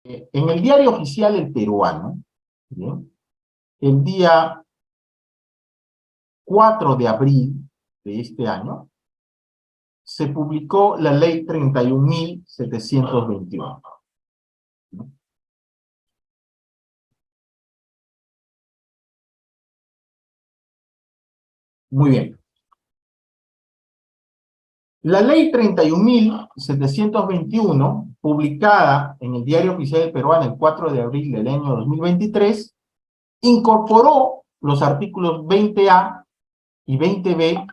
En el diario oficial El Peruano, ¿bien? El día 4 de abril de este año, se publicó la ley 31.721. Muy bien. La ley 31.721, publicada en el diario oficial del Peruano el 4 de abril del año 2023, incorporó los artículos 20A y 20B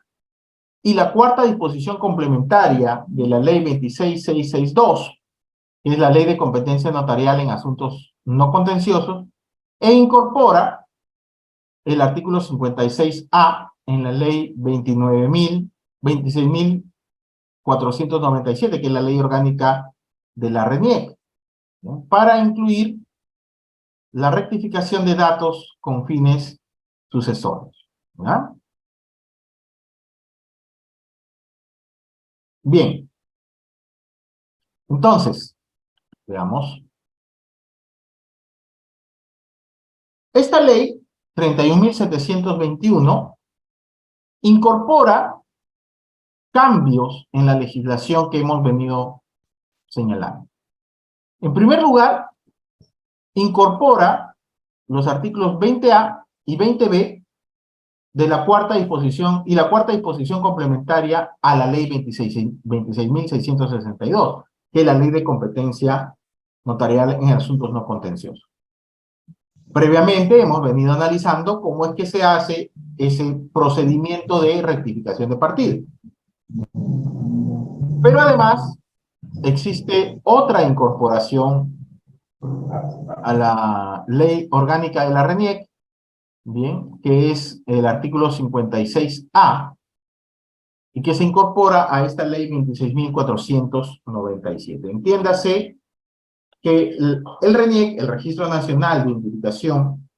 y la cuarta disposición complementaria de la ley 26662, que es la ley de competencia notarial en asuntos no contenciosos, e incorpora el artículo 56A en la ley 26.497, que es la ley orgánica de la RENIEC, ¿no? Para incluir la rectificación de datos con fines sucesorios, ¿ya? Bien, entonces, veamos. Esta ley, 31.721, incorpora cambios en la legislación que hemos venido señalando. En primer lugar, incorpora los artículos 20A y 20B de la cuarta disposición y la cuarta disposición complementaria a la ley 26.662, que es la ley de competencia notarial en asuntos no contenciosos. Previamente hemos venido analizando cómo es que se hace ese procedimiento de rectificación de partido. Pero además existe otra incorporación a la ley orgánica de la RENIEC, bien, que es el artículo 56A, y que se incorpora a esta ley 26.497. Entiéndase que el RENIEC, el Registro Nacional de Identificación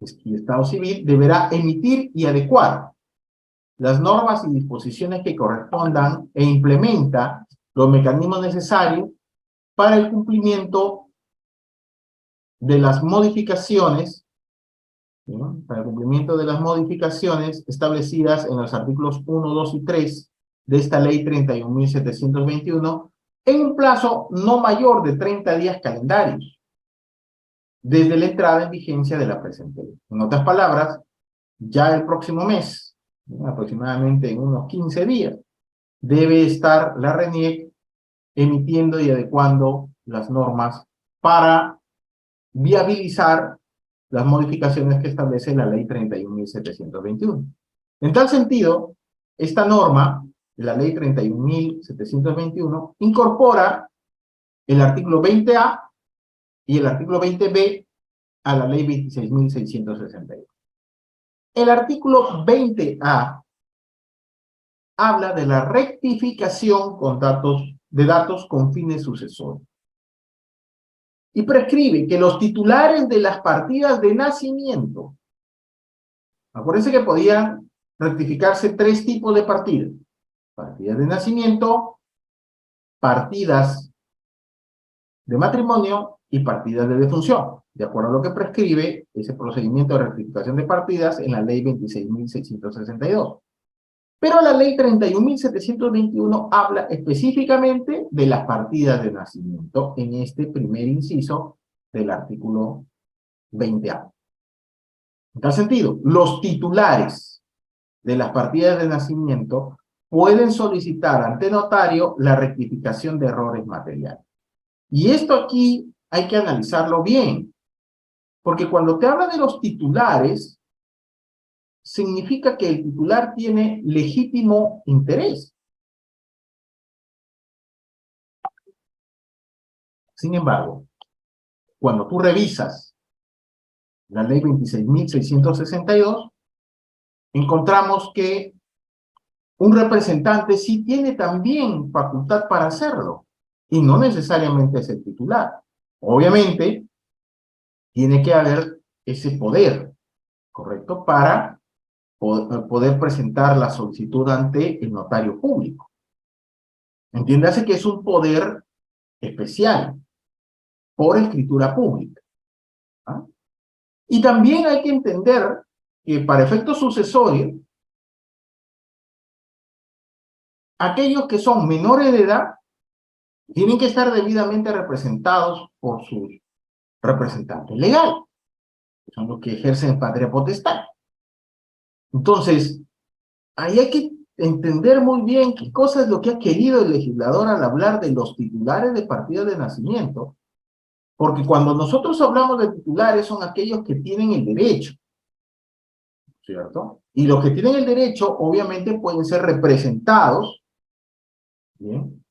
y Estado Civil, deberá emitir y adecuar las normas y disposiciones que correspondan e implementa los mecanismos necesarios para el cumplimiento de las modificaciones, ¿no? Para el cumplimiento de las modificaciones establecidas en los artículos 1, 2 y 3 de esta ley 31.721 en un plazo no mayor de 30 días calendarios desde la entrada en vigencia de la presente ley. En otras palabras, ya el próximo mes, ¿no? Aproximadamente en unos 15 días, debe estar la RENIEC emitiendo y adecuando las normas para viabilizar las modificaciones que establece la ley 31.721. En tal sentido, esta norma, la ley 31.721, incorpora el artículo 20A y el artículo 20B a la ley 26.662. El artículo 20A habla de la rectificación de datos con fines sucesorios y prescribe que los titulares de las partidas de nacimiento, acuérdense que podían rectificarse 3 tipos de partidas: partidas de nacimiento, partidas de matrimonio y partidas de defunción, de acuerdo a lo que prescribe ese procedimiento de rectificación de partidas en la ley 26.662. Pero la ley 31.721 habla específicamente de las partidas de nacimiento en este primer inciso del artículo 20A. En tal sentido, los titulares de las partidas de nacimiento pueden solicitar ante notario la rectificación de errores materiales. Y esto aquí hay que analizarlo bien, porque cuando te habla de los titulares, significa que el titular tiene legítimo interés. Sin embargo, cuando tú revisas la ley 26.662, encontramos que un representante sí tiene también facultad para hacerlo, y no necesariamente es el titular. Obviamente, tiene que haber ese poder, ¿correcto?, para poder presentar la solicitud ante el notario público. Entiéndase que es un poder especial, por escritura pública. ¿Ah? Y también hay que entender que para efectos sucesorios, aquellos que son menores de edad tienen que estar debidamente representados por sus representantes legales, que son los que ejercen patria potestad. Entonces, ahí hay que entender muy bien qué cosa es lo que ha querido el legislador al hablar de los titulares de partidas de nacimiento, porque cuando nosotros hablamos de titulares son aquellos que tienen el derecho, ¿cierto? Y los que tienen el derecho, obviamente, pueden ser representados, ¿bien?,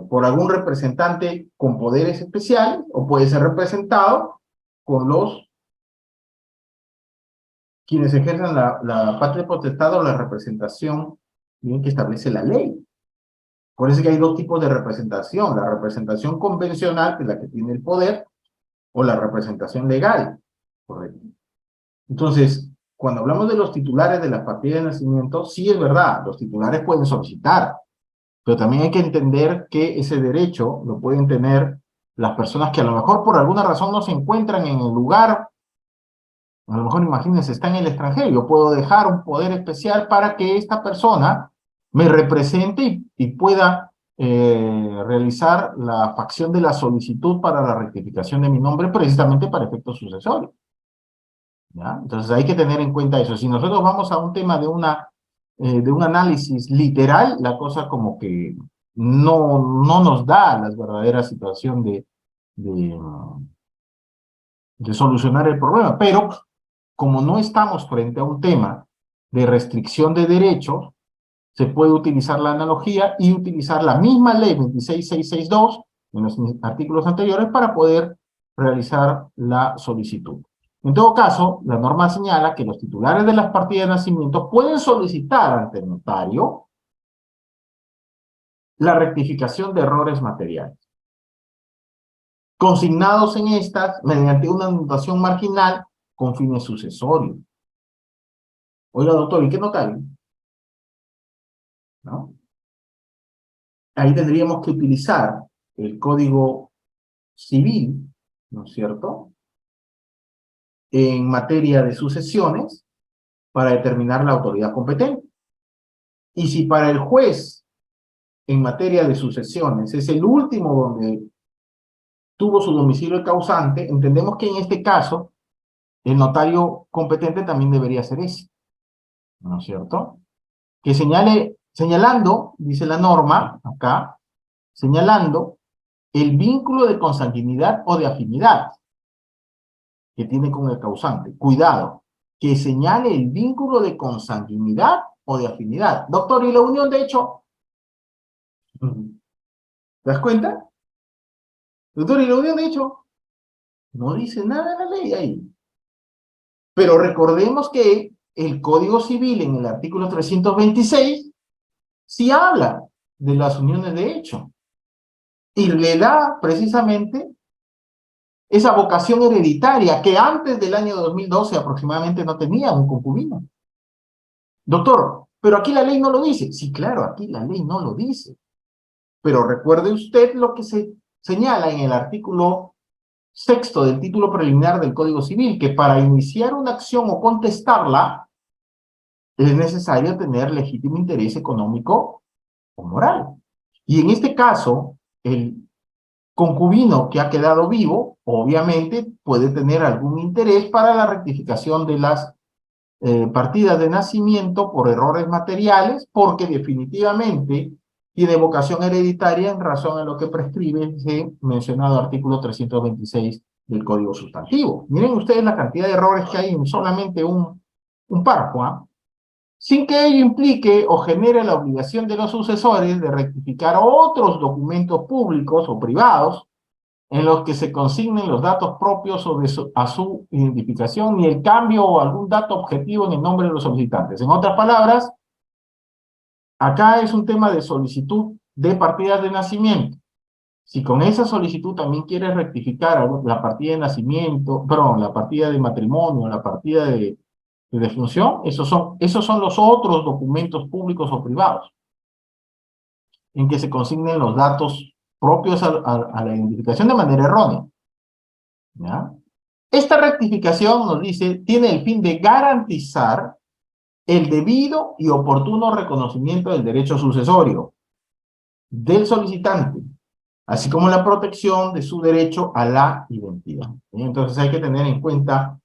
por algún representante con poderes especiales, o puede ser representado con quienes ejercen la patria potestad o la representación, bien, que establece la ley. Por eso es que hay dos tipos de representación: la representación convencional, que es la que tiene el poder, o la representación legal. Correcto. Entonces, cuando hablamos de los titulares de las partidas de nacimiento, sí es verdad, los titulares pueden solicitar, pero también hay que entender que ese derecho lo pueden tener las personas que a lo mejor por alguna razón no se encuentran en el lugar. A lo mejor, imagínense, está en el extranjero. Yo puedo dejar un poder especial para que esta persona me represente y pueda realizar la facción de la solicitud para la rectificación de mi nombre, precisamente para efectos sucesorios. ¿Ya? Entonces hay que tener en cuenta eso. Si nosotros vamos a un tema de un análisis literal, la cosa como que no nos da la verdadera situación de solucionar el problema. Pero como no estamos frente a un tema de restricción de derechos, se puede utilizar la analogía y utilizar la misma ley 26662 en los artículos anteriores para poder realizar la solicitud. En todo caso, la norma señala que los titulares de las partidas de nacimiento pueden solicitar ante el notario la rectificación de errores materiales, consignados en estas mediante una anotación marginal con fines sucesorios. Oiga, doctor, ¿y qué notario? ¿No? Ahí tendríamos que utilizar el Código Civil, ¿no es cierto?, en materia de sucesiones para determinar la autoridad competente. Y si para el juez en materia de sucesiones es el último donde tuvo su domicilio el causante, entendemos que en este caso el notario competente también debería ser ese, ¿no es cierto? Que señalando, dice la norma acá, señalando el vínculo de consanguinidad o de afinidad que tiene con el causante. Cuidado, que señale el vínculo de consanguinidad o de afinidad. Doctor, ¿y la unión de hecho? ¿Te das cuenta? Doctor, ¿y la unión de hecho? No dice nada la ley ahí. Pero recordemos que el Código Civil en el artículo 326 sí habla de las uniones de hecho. Y le da precisamente esa vocación hereditaria que antes del año 2012 aproximadamente no tenía un concubino. Doctor, pero aquí la ley no lo dice. Sí, claro, aquí la ley no lo dice. Pero recuerde usted lo que se señala en el artículo 6º del título preliminar del Código Civil, que para iniciar una acción o contestarla es necesario tener legítimo interés económico o moral. Y en este caso, el concubino que ha quedado vivo, obviamente, puede tener algún interés para la rectificación de las partidas de nacimiento por errores materiales, porque definitivamente tiene vocación hereditaria en razón a lo que prescribe ese mencionado artículo 326 del Código Sustantivo. Miren ustedes la cantidad de errores que hay en solamente un párrafo, ¿eh? Sin que ello implique o genere la obligación de los sucesores de rectificar otros documentos públicos o privados en los que se consignen los datos propios o a su identificación, ni el cambio o algún dato objetivo en el nombre de los solicitantes. En otras palabras, acá es un tema de solicitud de partidas de nacimiento. Si con esa solicitud también quieres rectificar la partida de nacimiento, perdón, la partida de matrimonio, la partida de defunción, esos son los otros documentos públicos o privados en que se consignen los datos propios a la identificación de manera errónea. ¿Ya? Esta rectificación, nos dice, tiene el fin de garantizar el debido y oportuno reconocimiento del derecho sucesorio del solicitante, así como la protección de su derecho a la identidad. Entonces hay que tener en cuenta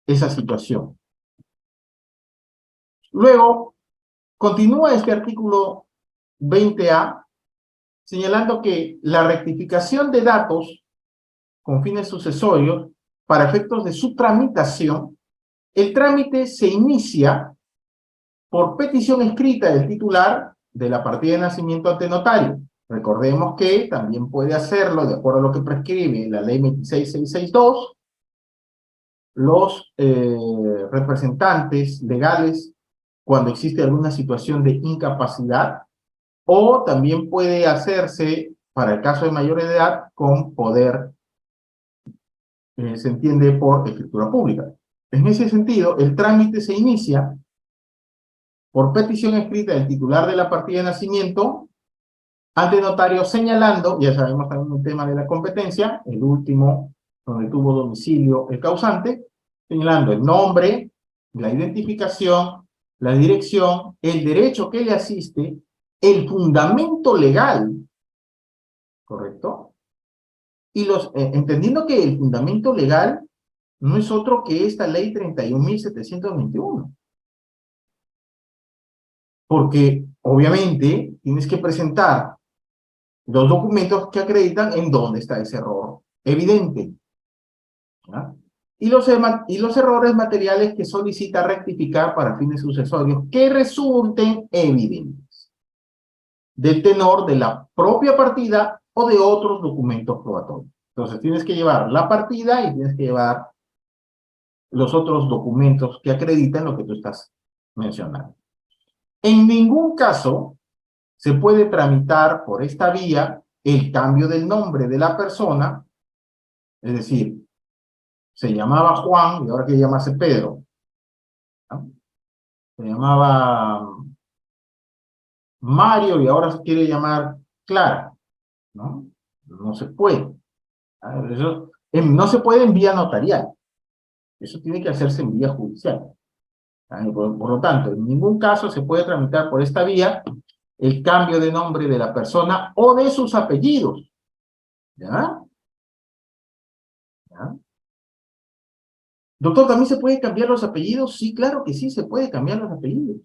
esa situación. Luego, continúa este artículo 20A señalando que la rectificación de datos con fines sucesorios para efectos de su tramitación, el trámite se inicia por petición escrita del titular de la partida de nacimiento ante notario. Recordemos que también puede hacerlo, de acuerdo a lo que prescribe la ley 26662, los representantes legales cuando existe alguna situación de incapacidad, o también puede hacerse, para el caso de mayores de edad, con poder, se entiende por escritura pública. En ese sentido, el trámite se inicia por petición escrita del titular de la partida de nacimiento ante notario, señalando, ya sabemos también el tema de la competencia, el último donde tuvo domicilio el causante, señalando el nombre, la identificación, la dirección, el derecho que le asiste, el fundamento legal, ¿correcto? Y entendiendo que el fundamento legal no es otro que esta ley 31.721. Porque, obviamente, tienes que presentar los documentos que acreditan en dónde está ese error evidente. ¿Ya? Y los errores materiales que solicita rectificar para fines sucesorios que resulten evidentes del tenor de la propia partida o de otros documentos probatorios. Entonces, tienes que llevar la partida y tienes que llevar los otros documentos que acreditan lo que tú estás mencionando. En ningún caso se puede tramitar por esta vía el cambio del nombre de la persona, es decir, se llamaba Juan y ahora quiere llamarse Pedro, ¿no? Se llamaba Mario y ahora se quiere llamar Clara, ¿no? No se puede. Eso, no se puede en vía notarial, eso tiene que hacerse en vía judicial. Por lo tanto, en ningún caso se puede tramitar por esta vía el cambio de nombre de la persona o de sus apellidos. ¿Ya? ¿Ya? Doctor, ¿también se puede cambiar los apellidos? Sí, claro que sí se puede cambiar los apellidos.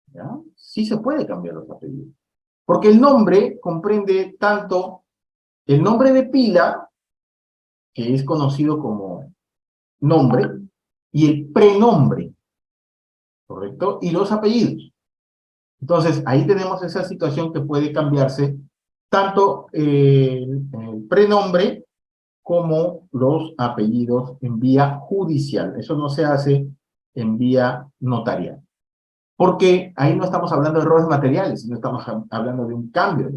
¿Ya? Sí se puede cambiar los apellidos. Porque el nombre comprende tanto el nombre de pila, que es conocido como nombre, y el prenombre, ¿correcto? Y los apellidos. Entonces, ahí tenemos esa situación que puede cambiarse tanto el prenombre como los apellidos en vía judicial. Eso no se hace en vía notarial. Porque ahí no estamos hablando de errores materiales, sino estamos hablando de un cambio.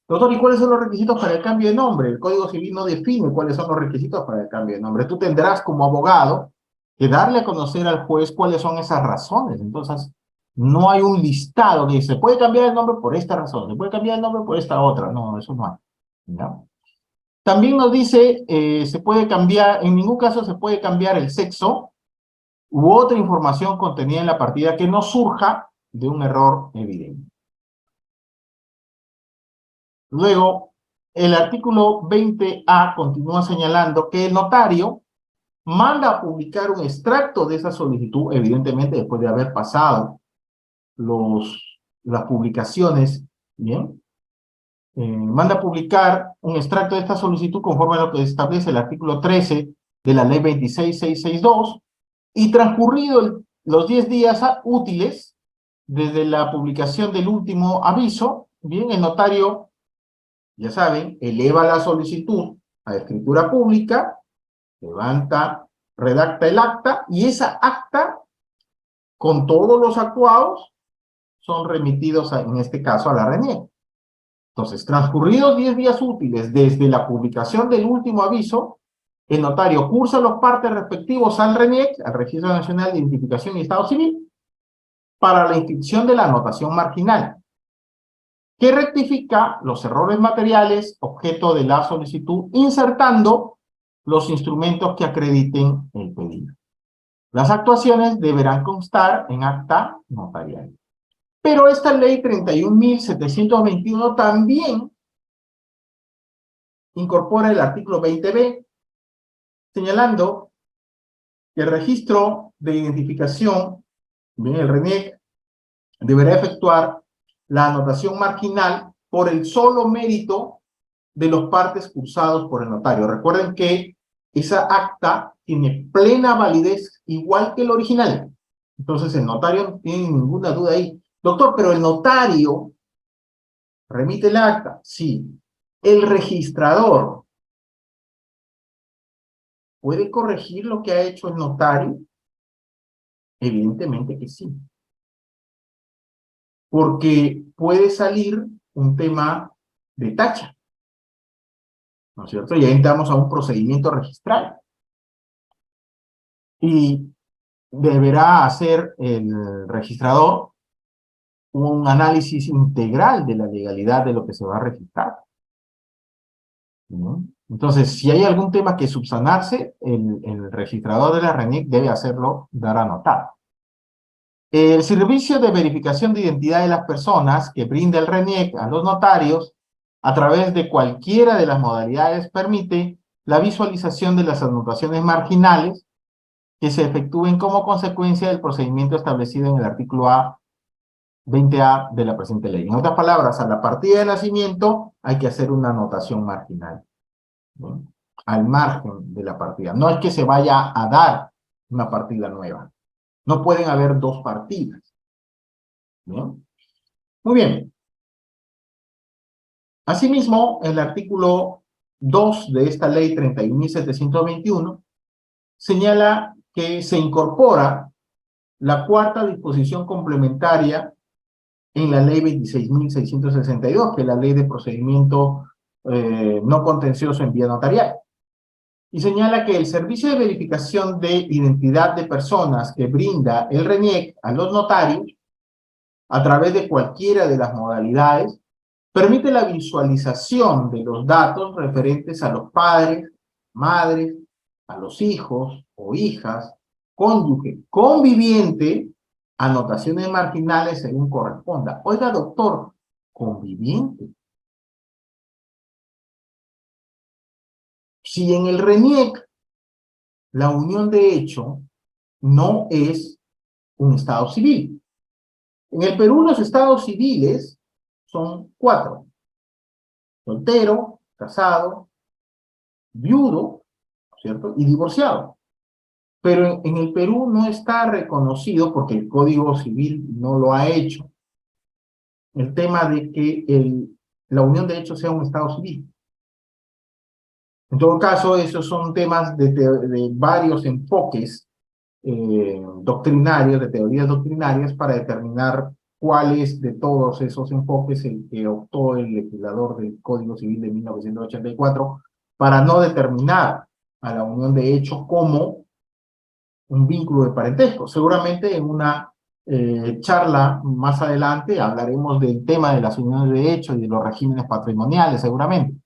Doctor, ¿y cuáles son los requisitos para el cambio de nombre? El Código Civil no define cuáles son los requisitos para el cambio de nombre. Tú tendrás como abogado que darle a conocer al juez cuáles son esas razones. Entonces, no hay un listado que dice, se puede cambiar el nombre por esta razón, se puede cambiar el nombre por esta otra. No, eso no hay. ¿Ya? También nos dice, se puede cambiar, en ningún caso se puede cambiar el sexo u otra información contenida en la partida que no surja de un error evidente. Luego, el artículo 20A continúa señalando que el notario manda a publicar un extracto de esa solicitud, evidentemente después de haber pasado las publicaciones, ¿bien? Manda a publicar un extracto de esta solicitud conforme a lo que establece el artículo 13 de la ley 26662 y transcurrido los 10 días útiles desde la publicación del último aviso, bien, el notario, ya saben, eleva la solicitud a escritura pública, redacta el acta, y esa acta, con todos los actuados, son remitidos, en este caso, a la RENIEC. Entonces, transcurridos 10 días útiles desde la publicación del último aviso, el notario cursa los partes respectivos al RENIEC, al Registro Nacional de Identificación y Estado Civil, para la inscripción de la anotación marginal. que rectifica los errores materiales objeto de la solicitud, insertando los instrumentos que acrediten el pedido. Las actuaciones deberán constar en acta notarial. Pero esta ley 31.721 también incorpora el artículo 20b, señalando que el registro de identificación, bien, el RENIEC, deberá efectuar la anotación marginal por el solo mérito de los partes cursados por el notario. Recuerden que esa acta tiene plena validez igual que el original. Entonces el notario no tiene ninguna duda ahí. Doctor, pero el notario remite el acta. Sí. El registrador ¿puede corregir lo que ha hecho el notario? Evidentemente que sí. Porque puede salir un tema de tacha, ¿no es cierto? Y ahí entramos a un procedimiento registral. Y deberá hacer el registrador un análisis integral de la legalidad de lo que se va a registrar, ¿no? Entonces, si hay algún tema que subsanarse, el registrador de la RENIEC debe hacerlo, dar a notar. El servicio de verificación de identidad de las personas que brinda el RENIEC a los notarios a través de cualquiera de las modalidades permite la visualización de las anotaciones marginales que se efectúen como consecuencia del procedimiento establecido en el artículo 20A de la presente ley. En otras palabras, a la partida de nacimiento hay que hacer una anotación marginal, ¿no? Al margen de la partida. No es que se vaya a dar una partida nueva. No pueden haber dos partidas, ¿no? Muy bien. Asimismo, el artículo 2 de esta ley 31.721 señala que se incorpora la cuarta disposición complementaria en la ley 26.662, que es la ley de procedimiento no contencioso en vía notarial. Y señala que el servicio de verificación de identidad de personas que brinda el RENIEC a los notarios, a través de cualquiera de las modalidades, permite la visualización de los datos referentes a los padres, madres, a los hijos o hijas, cónyuge, conviviente, anotaciones marginales según corresponda. Oiga, doctor, conviviente. Si en el RENIEC la unión de hecho no es un estado civil. En el Perú los estados civiles son 4. Soltero, casado, viudo, ¿cierto? Y divorciado. Pero en el Perú no está reconocido, porque el Código Civil no lo ha hecho, el tema de que la unión de hecho sea un estado civil. En todo caso, esos son temas de varios enfoques doctrinarios, de teorías doctrinarias, para determinar cuál es de todos esos enfoques el que optó el legislador del Código Civil de 1984 para no determinar a la unión de hecho como un vínculo de parentesco. Seguramente en una charla más adelante hablaremos del tema de las uniones de hecho y de los regímenes patrimoniales, seguramente.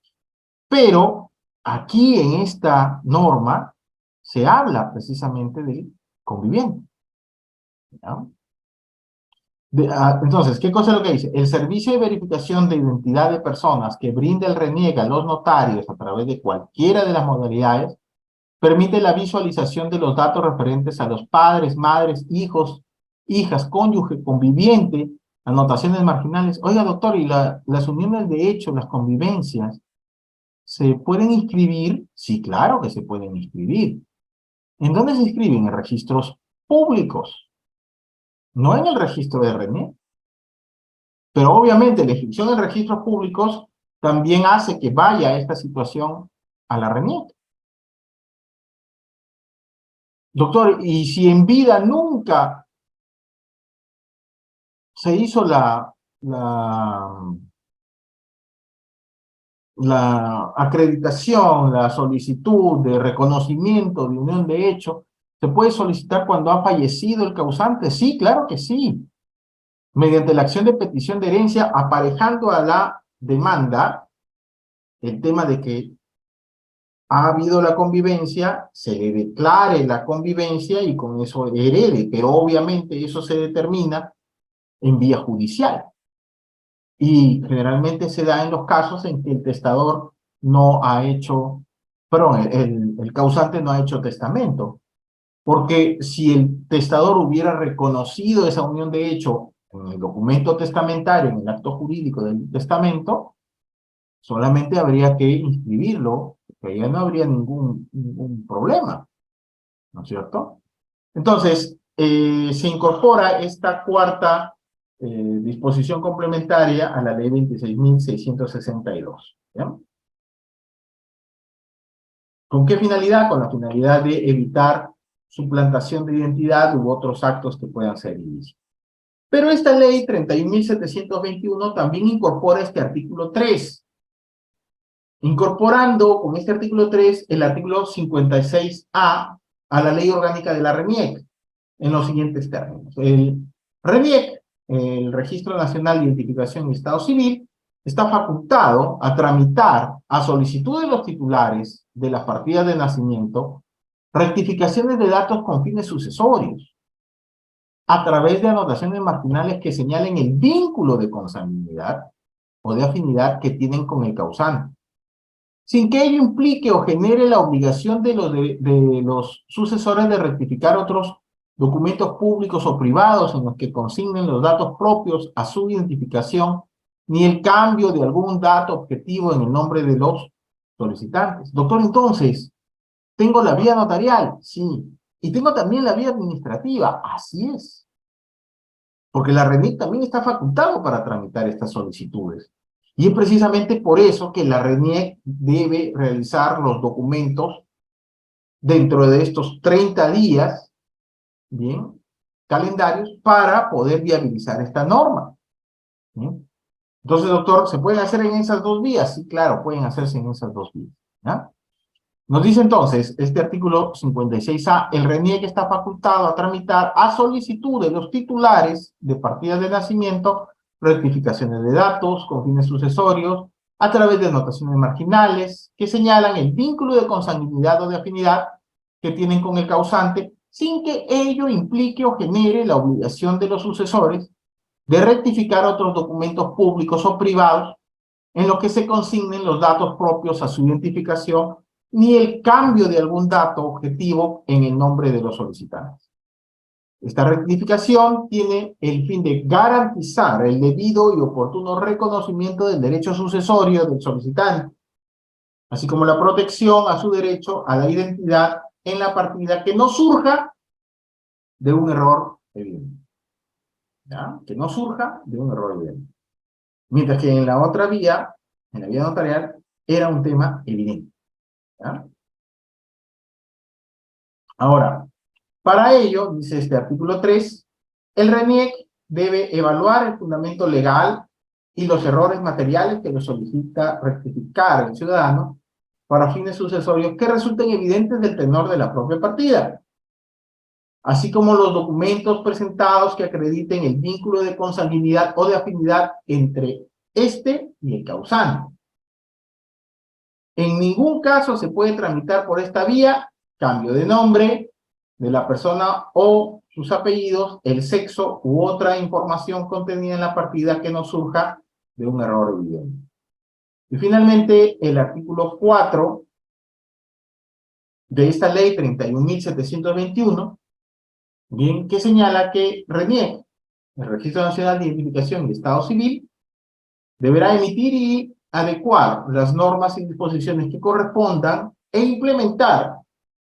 Pero aquí en esta norma se habla precisamente de conviviente, ¿no? Entonces, ¿qué cosa es lo que dice? El servicio de verificación de identidad de personas que brinda el RENIEC a los notarios a través de cualquiera de las modalidades permite la visualización de los datos referentes a los padres, madres, hijos, hijas, cónyuge, conviviente, anotaciones marginales. Oiga, doctor, ¿y las uniones de hecho, las convivencias, se pueden inscribir? Sí, claro que se pueden inscribir. ¿En dónde se inscriben? En registros públicos, no en el registro de RENIEC. Pero obviamente la inscripción en registros públicos también hace que vaya esta situación a la RENIEC. Doctor, ¿y si en vida nunca se hizo la acreditación, la solicitud de reconocimiento de unión de hecho, se puede solicitar cuando ha fallecido el causante? Sí, claro que sí. mediante la acción de petición de herencia, aparejando a la demanda el tema de que ha habido la convivencia, se le declare la convivencia y con eso herede, pero obviamente eso se determina en vía judicial. Y generalmente se da en los casos en que el testador no ha hecho, perdón, el causante no ha hecho testamento. Porque si el testador hubiera reconocido esa unión de hecho en el documento testamentario, en el acto jurídico del testamento, solamente habría que inscribirlo, que ya no habría ningún problema, ¿no es cierto? Entonces, se incorpora esta cuarta disposición complementaria a la ley 26.662. ¿Ya? ¿Con qué finalidad? Con la finalidad de evitar suplantación de identidad u otros actos que puedan ser ilícitos. Pero esta ley 31.721 también incorpora este artículo 3, incorporando con este artículo 3 el artículo 56A a la ley orgánica de la RENIEC, en los siguientes términos. El RENIEC, el Registro Nacional de Identificación y Estado Civil, está facultado a tramitar a solicitud de los titulares de las partidas de nacimiento rectificaciones de datos con fines sucesorios, a través de anotaciones marginales que señalen el vínculo de consanguinidad o de afinidad que tienen con el causante, sin que ello implique o genere la obligación de los sucesores de rectificar otros documentos públicos o privados en los que consignen los datos propios a su identificación, ni el cambio de algún dato objetivo en el nombre de los solicitantes. Doctor, entonces, ¿tengo la vía notarial? Sí. ¿Y tengo también la vía administrativa? Así es. Porque la RENIEC también está facultado para tramitar estas solicitudes. Y es precisamente por eso que la RENIEC debe realizar los documentos dentro de estos 30 días, bien, calendarios, para poder viabilizar esta norma. ¿Bien? Entonces, doctor, ¿se pueden hacer en esas dos vías? Sí, claro, pueden hacerse en esas dos vías. ¿Ya? Nos dice entonces, este artículo 56A, el RENIEC está facultado a tramitar a solicitud de los titulares de partidas de nacimiento rectificaciones de datos con fines sucesorios a través de anotaciones marginales que señalan el vínculo de consanguinidad o de afinidad que tienen con el causante sin que ello implique o genere la obligación de los sucesores de rectificar otros documentos públicos o privados en los que se consignen los datos propios a su identificación ni el cambio de algún dato objetivo en el nombre de los solicitantes. Esta rectificación tiene el fin de garantizar el debido y oportuno reconocimiento del derecho sucesorio del solicitante, así como la protección a su derecho a la identidad en la partida que no surja de un error evidente. ¿Ya? Que no surja de un error evidente. Mientras que en la otra vía, en la vía notarial, era un tema evidente. ¿Ya? Ahora, para ello, dice este artículo 3, el RENIEC debe evaluar el fundamento legal y los errores materiales que le solicita rectificar el ciudadano para fines sucesorios que resulten evidentes del tenor de la propia partida, así como los documentos presentados que acrediten el vínculo de consanguinidad o de afinidad entre este y el causante. En ningún caso se puede tramitar por esta vía cambio de nombre de la persona o sus apellidos, el sexo u otra información contenida en la partida que no surja de un error evidente. Y finalmente, el artículo 4 de esta ley 31.721, bien, que señala que RENIEC, el Registro Nacional de Identificación y Estado Civil, deberá emitir y adecuar las normas y disposiciones que correspondan e implementar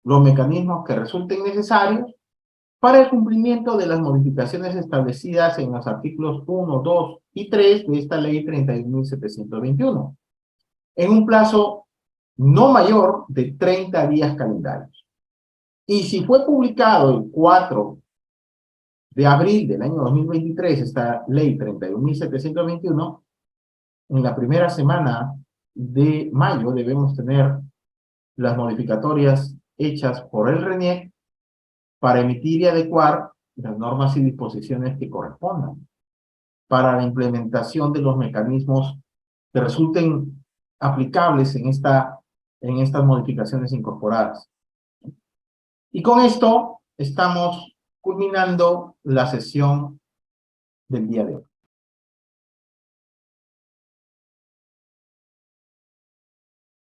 los mecanismos que resulten necesarios para el cumplimiento de las modificaciones establecidas en los artículos 1, 2 y 3 de esta ley 31.721, en un plazo no mayor de 30 días calendarios. Y si fue publicado el 4 de abril del año 2023 esta ley 31.721, en la primera semana de mayo debemos tener las modificatorias hechas por el RENIEC para emitir y adecuar las normas y disposiciones que correspondan. para la implementación de los mecanismos que resulten aplicables en estas modificaciones incorporadas. Y con esto estamos culminando la sesión del día de hoy.